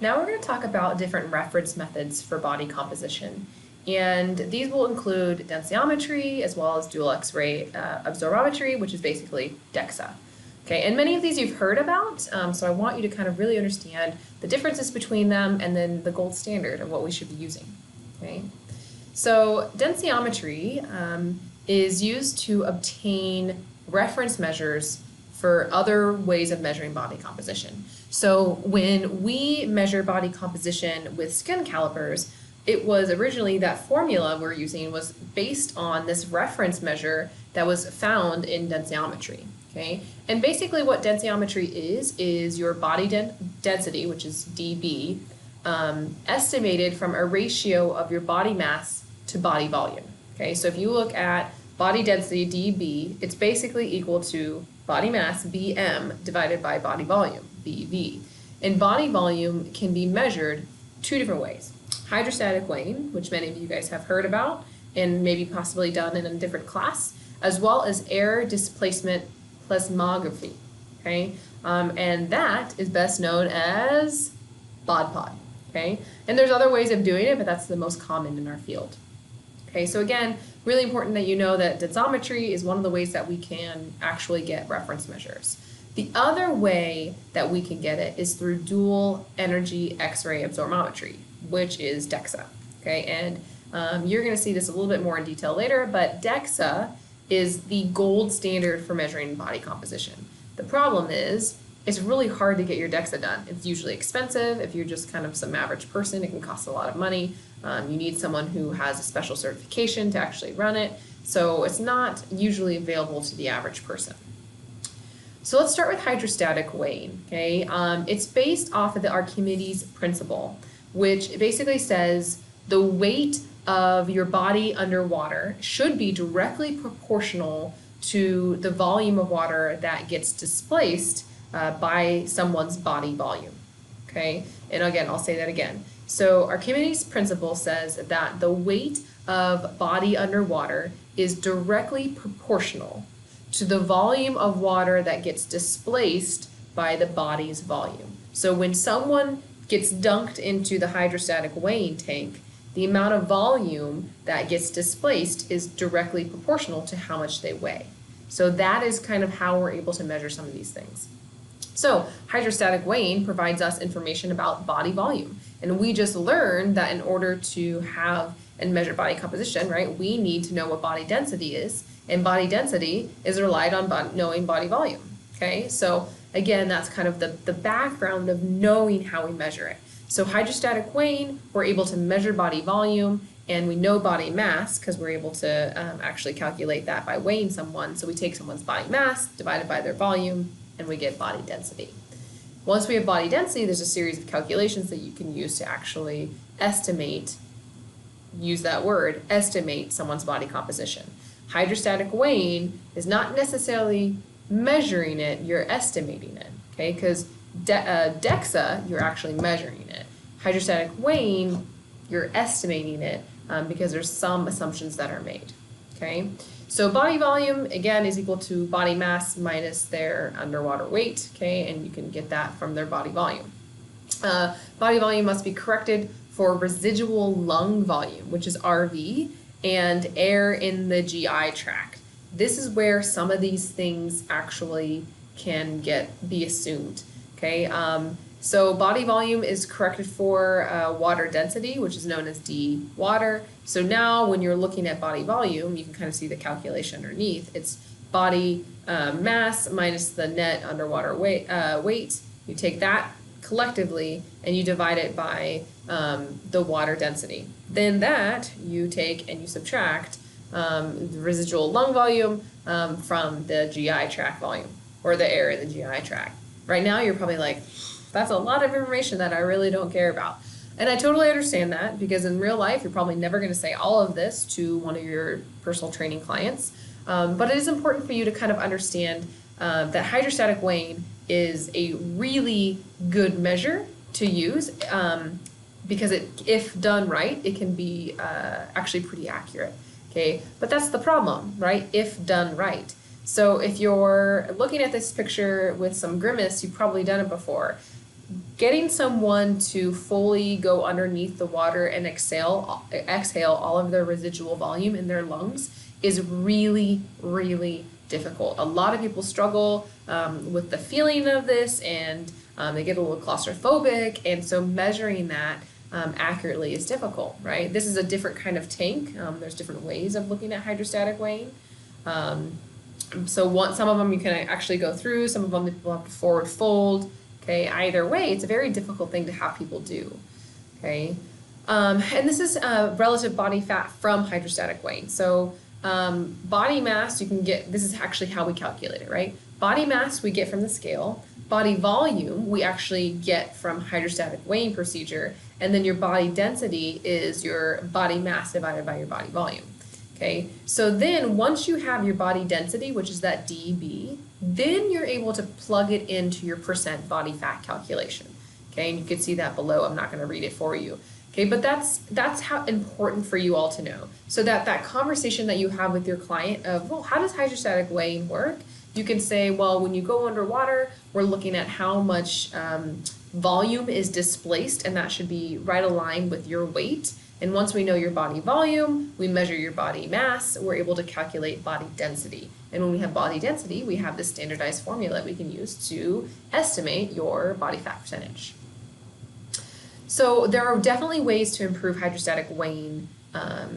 Now we're going to talk about different reference methods for body composition. And these will include densitometry as well as dual X-ray absorptiometry, which is basically DXA. Okay, and many of these you've heard about, so I want you to kind of really understand the differences between them and then the gold standard of what we should be using. Okay, so densitometry is used to obtain reference measures for other ways of measuring body composition. So when we measure body composition with skin calipers, it was originally that formula we're using was based on this reference measure that was found in densitometry. Okay, and basically what densitometry is your body density, which is dB, estimated from a ratio of your body mass to body volume. Okay, so if you look at body density dB, it's basically equal to body mass Bm divided by body volume Bv. And body volume can be measured two different ways. Hydrostatic weighing, which many of you guys have heard about and maybe possibly done in a different class, as well as air displacement plethysmography. Okay, and that is best known as BOD-POD. Okay, and there's other ways of doing it, but that's the most common in our field. Okay, so again, really important that you know that densitometry is one of the ways that we can actually get reference measures. The other way that we can get it is through dual energy X-ray absorptiometry, which is DXA. Okay, and you're going to see this a little bit more in detail later, but DXA is the gold standard for measuring body composition. The problem is it's really hard to get your DXA done. It's usually expensive. If you're just kind of some average person, it can cost a lot of money. You need someone who has a special certification to actually run it. So it's not usually available to the average person. So let's start with hydrostatic weighing. Okay, it's based off of the Archimedes principle, which basically says the weight of your body underwater should be directly proportional to the volume of water that gets displaced by someone's body volume. Okay, and again, I'll say that again. So Archimedes' principle says that the weight of body underwater is directly proportional to the volume of water that gets displaced by the body's volume. So when someone gets dunked into the hydrostatic weighing tank, the amount of volume that gets displaced is directly proportional to how much they weigh. So that is kind of how we're able to measure some of these things. So hydrostatic weighing provides us information about body volume. And we just learned that in order to have and measure body composition, right, we need to know what body density is. And body density is relied on knowing body volume. Okay, so again, that's kind of the background of knowing how we measure it. So hydrostatic weighing, we're able to measure body volume, and we know body mass because we're able to actually calculate that by weighing someone. So we take someone's body mass divided by their volume, and we get body density. Once we have body density, there's a series of calculations that you can use to actually estimate, use that word, estimate someone's body composition. Hydrostatic weighing is not necessarily measuring it, you're estimating it, okay? Because DXA, you're actually measuring it. Hydrostatic weighing, you're estimating it because there's some assumptions that are made, okay? So body volume, again, is equal to body mass minus their underwater weight, okay? And you can get that from their body volume. Body volume must be corrected for residual lung volume, which is RV, and air in the GI tract. This is where some of these things actually can be assumed. Okay, so body volume is corrected for water density, which is known as D water. So now when you're looking at body volume, you can kind of see the calculation underneath. It's body mass minus the net underwater weight. You take that collectively and you divide it by the water density. Then that you take and you subtract the residual lung volume from the GI tract volume, or the air in the GI tract. Right now you're probably like, that's a lot of information that I really don't care about. And I totally understand that, because in real life you're probably never going to say all of this to one of your personal training clients. But it is important for you to kind of understand that hydrostatic weighing is a really good measure to use because if done right, it can be actually pretty accurate. Okay, but that's the problem, right? If done right. So if you're looking at this picture with some grimace, you've probably done it before. getting someone to fully go underneath the water and exhale all of their residual volume in their lungs is really, really difficult. A lot of people struggle with the feeling of this, and they get a little claustrophobic, and so measuring that accurately is difficult, right? This is a different kind of tank. There's different ways of looking at hydrostatic weighing. Some of them you can actually go through, some of them people have to forward fold. Okay, either way, it's a very difficult thing to have people do. Okay, and this is relative body fat from hydrostatic weighing. So body mass, you can get, this is actually how we calculate it, right? Body mass we get from the scale. Body volume we actually get from hydrostatic weighing procedure. And then your body density is your body mass divided by your body volume. Okay, so then once you have your body density, which is that dB, then you're able to plug it into your percent body fat calculation. Okay, and you can see that below. I'm not going to read it for you. Okay, but that's how important for you all to know. So that conversation that you have with your client of, well, how does hydrostatic weighing work? You can say, well, when you go underwater, we're looking at how much volume is displaced, and that should be right aligned with your weight. And once we know your body volume, we measure your body mass, we're able to calculate body density. And when we have body density, we have this standardized formula we can use to estimate your body fat percentage. So there are definitely ways to improve hydrostatic weighing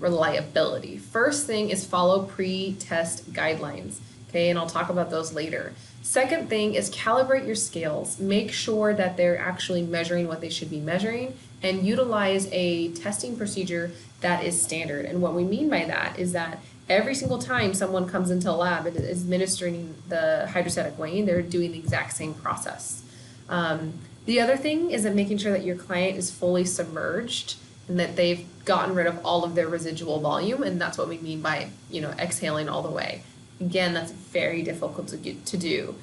reliability. First thing is follow pre-test guidelines, okay, and I'll talk about those later. Second thing is calibrate your scales. Make sure that they're actually measuring what they should be measuring, and utilize a testing procedure that is standard. And what we mean by that is that every single time someone comes into a lab and is administering the hydrostatic weighing, they're doing the exact same process. The other thing is that making sure that your client is fully submerged and that they've gotten rid of all of their residual volume, and that's what we mean by, exhaling all the way. Again, that's very difficult to do.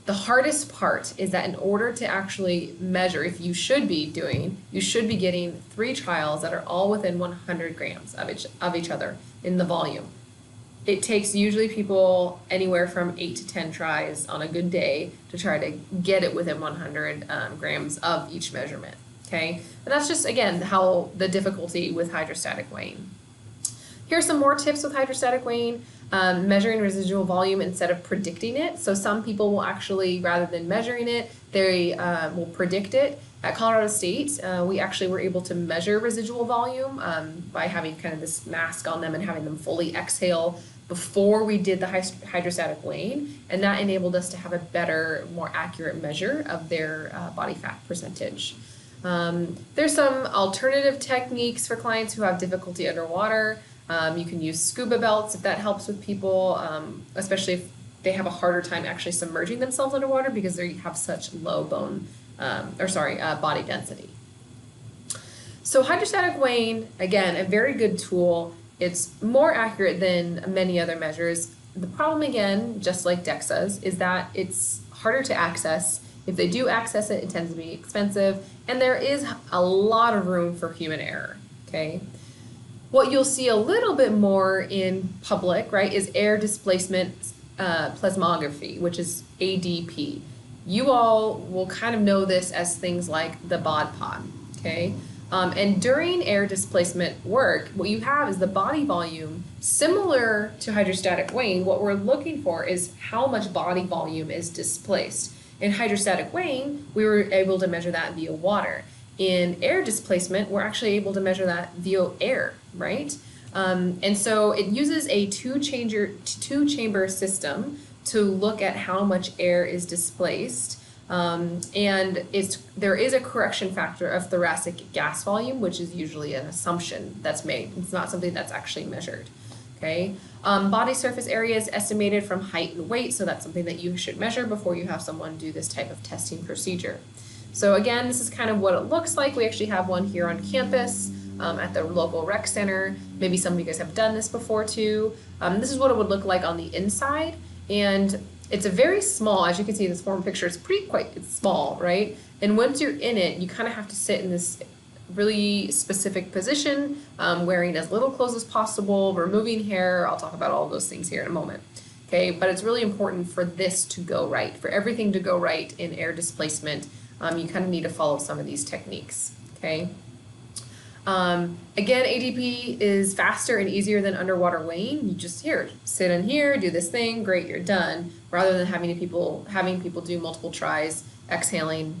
The hardest part is that in order to actually measure, if you should be getting 3 trials that are all within 100 grams of each other in the volume. It takes usually people anywhere from 8 to 10 tries on a good day to try to get it within 100 grams of each measurement, okay? And that's just, again, how the difficulty with hydrostatic weighing. Here's some more tips with hydrostatic weighing. Measuring residual volume instead of predicting it. So some people will actually, rather than measuring it, they will predict it. At Colorado State, we actually were able to measure residual volume by having kind of this mask on them and having them fully exhale before we did the hydrostatic weighing, and that enabled us to have a better, more accurate measure of their body fat percentage. There's some alternative techniques for clients who have difficulty underwater. You can use scuba belts if that helps with people, especially if they have a harder time actually submerging themselves underwater because they have such low body density. So hydrostatic weighing, again, a very good tool. It's more accurate than many other measures. The problem, again, just like DXA's, is that it's harder to access. If they do access it, it tends to be expensive, and there is a lot of room for human error, okay? What you'll see a little bit more in public, right, is air displacement plethysmography, which is ADP. You all will kind of know this as things like the bod pod, okay? And during air displacement work, what you have is the body volume, similar to hydrostatic weighing. What we're looking for is how much body volume is displaced. In hydrostatic weighing, we were able to measure that via water. In air displacement, we're actually able to measure that via air, right? And so it uses a two-chamber system to look at how much air is displaced. And there is a correction factor of thoracic gas volume, which is usually an assumption that's made. It's not something that's actually measured, okay? Body surface area is estimated from height and weight, so that's something that you should measure before you have someone do this type of testing procedure. So again, this is kind of what it looks like. We actually have one here on campus at the local rec center. Maybe some of you guys have done this before too. This is what it would look like on the inside. And it's a very small, as you can see in this form picture, it's it's small, right? And once you're in it, you kind of have to sit in this really specific position, wearing as little clothes as possible, removing hair. I'll talk about all of those things here in a moment. Okay, but it's really important for this to go right, for everything to go right in air displacement you kind of need to follow some of these techniques, okay? Again, ADP is faster and easier than underwater weighing. You just sit in here, do this thing, great, you're done, rather than having people do multiple tries, exhaling,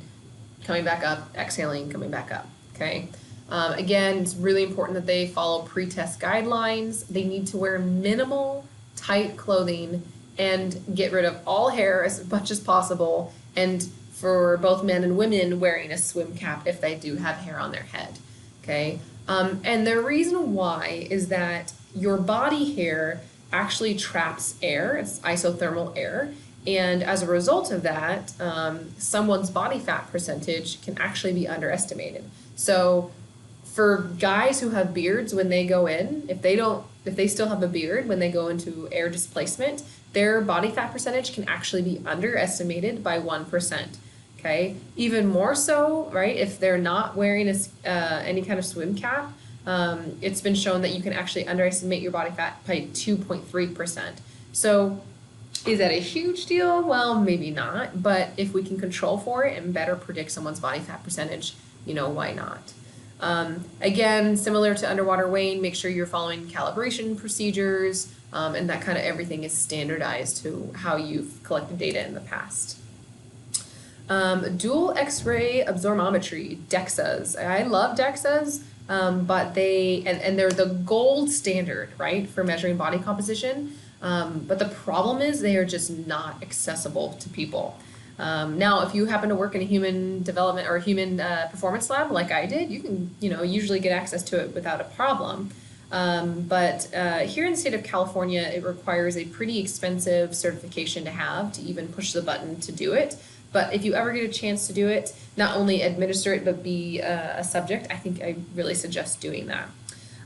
coming back up, exhaling, coming back up, okay? Again, it's really important that they follow pre-test guidelines. They need to wear minimal, tight clothing and get rid of all hair as much as possible, and for both men and women, wearing a swim cap if they do have hair on their head, okay? And the reason why is that your body hair actually traps air, it's isothermal air, and as a result of that, someone's body fat percentage can actually be underestimated. So for guys who have beards, when they go in, if they still have a beard when they go into air displacement, their body fat percentage can actually be underestimated by 1%. Okay, even more so, right? If they're not wearing any kind of swim cap, it's been shown that you can actually underestimate your body fat by 2.3%. So is that a huge deal? Well, maybe not, but if we can control for it and better predict someone's body fat percentage, why not? Again, similar to underwater weighing, make sure you're following calibration procedures, and that kind of everything is standardized to how you've collected data in the past. Dual X-ray absorptiometry, DXAs. I love DXAs, but they're the gold standard, right, for measuring body composition. But the problem is they are just not accessible to people. Now, if you happen to work in a human development or a human performance lab like I did, you can, usually get access to it without a problem. But here in the state of California, it requires a pretty expensive certification to have to even push the button to do it. But if you ever get a chance to do it, not only administer it, but be a subject, I think I really suggest doing that.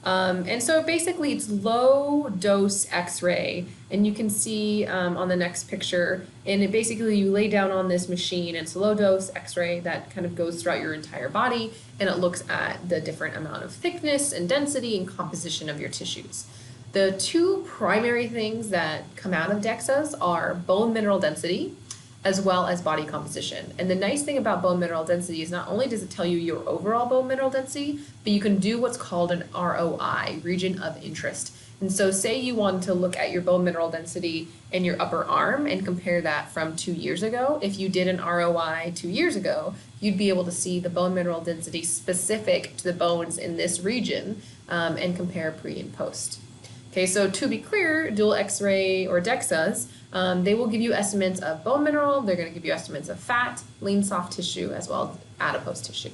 And so basically it's low dose X-ray, and you can see on the next picture, and it basically you lay down on this machine, it's low dose X-ray that kind of goes throughout your entire body, and it looks at the different amount of thickness and density and composition of your tissues. The two primary things that come out of DXAs are bone mineral density, as well as body composition. And the nice thing about bone mineral density is not only does it tell you your overall bone mineral density, but you can do what's called an ROI, region of interest. And so say you wanted to look at your bone mineral density in your upper arm and compare that from 2 years ago. If you did an ROI 2 years ago, you'd be able to see the bone mineral density specific to the bones in this region and compare pre and post. Okay, so to be clear, dual X-ray or DXAs, they will give you estimates of bone mineral, they're going to give you estimates of fat, lean soft tissue, as well as adipose tissue.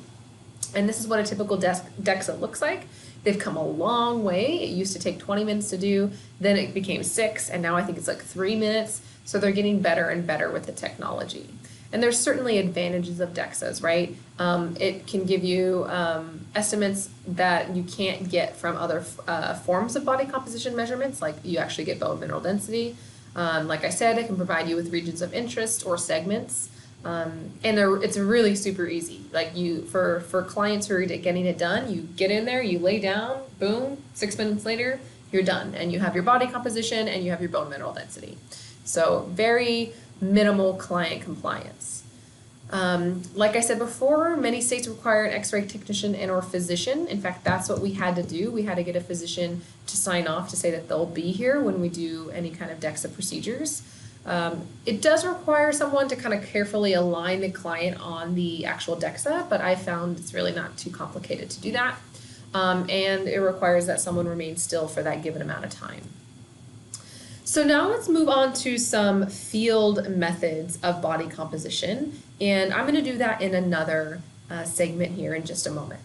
And this is what a typical DXA looks like. They've come a long way. It used to take 20 minutes to do, then it became 6, and now I think it's like 3 minutes. So they're getting better and better with the technology. And there's certainly advantages of DXAs, right? It can give you estimates that you can't get from other forms of body composition measurements, like you actually get bone mineral density. Like I said, it can provide you with regions of interest or segments. And it's really super easy. Like for clients who are getting it done, you get in there, you lay down, boom, 6 minutes later, you're done. And you have your body composition and you have your bone mineral density. So very minimal client compliance. Like I said before, many states require an X-ray technician and or physician. In fact, that's what we had to do. We had to get a physician to sign off to say that they'll be here when we do any kind of DXA procedures. It does require someone to kind of carefully align the client on the actual DXA, but I found it's really not too complicated to do that. And it requires that someone remain still for that given amount of time. So now let's move on to some field methods of body composition, and I'm going to do that in another segment here in just a moment.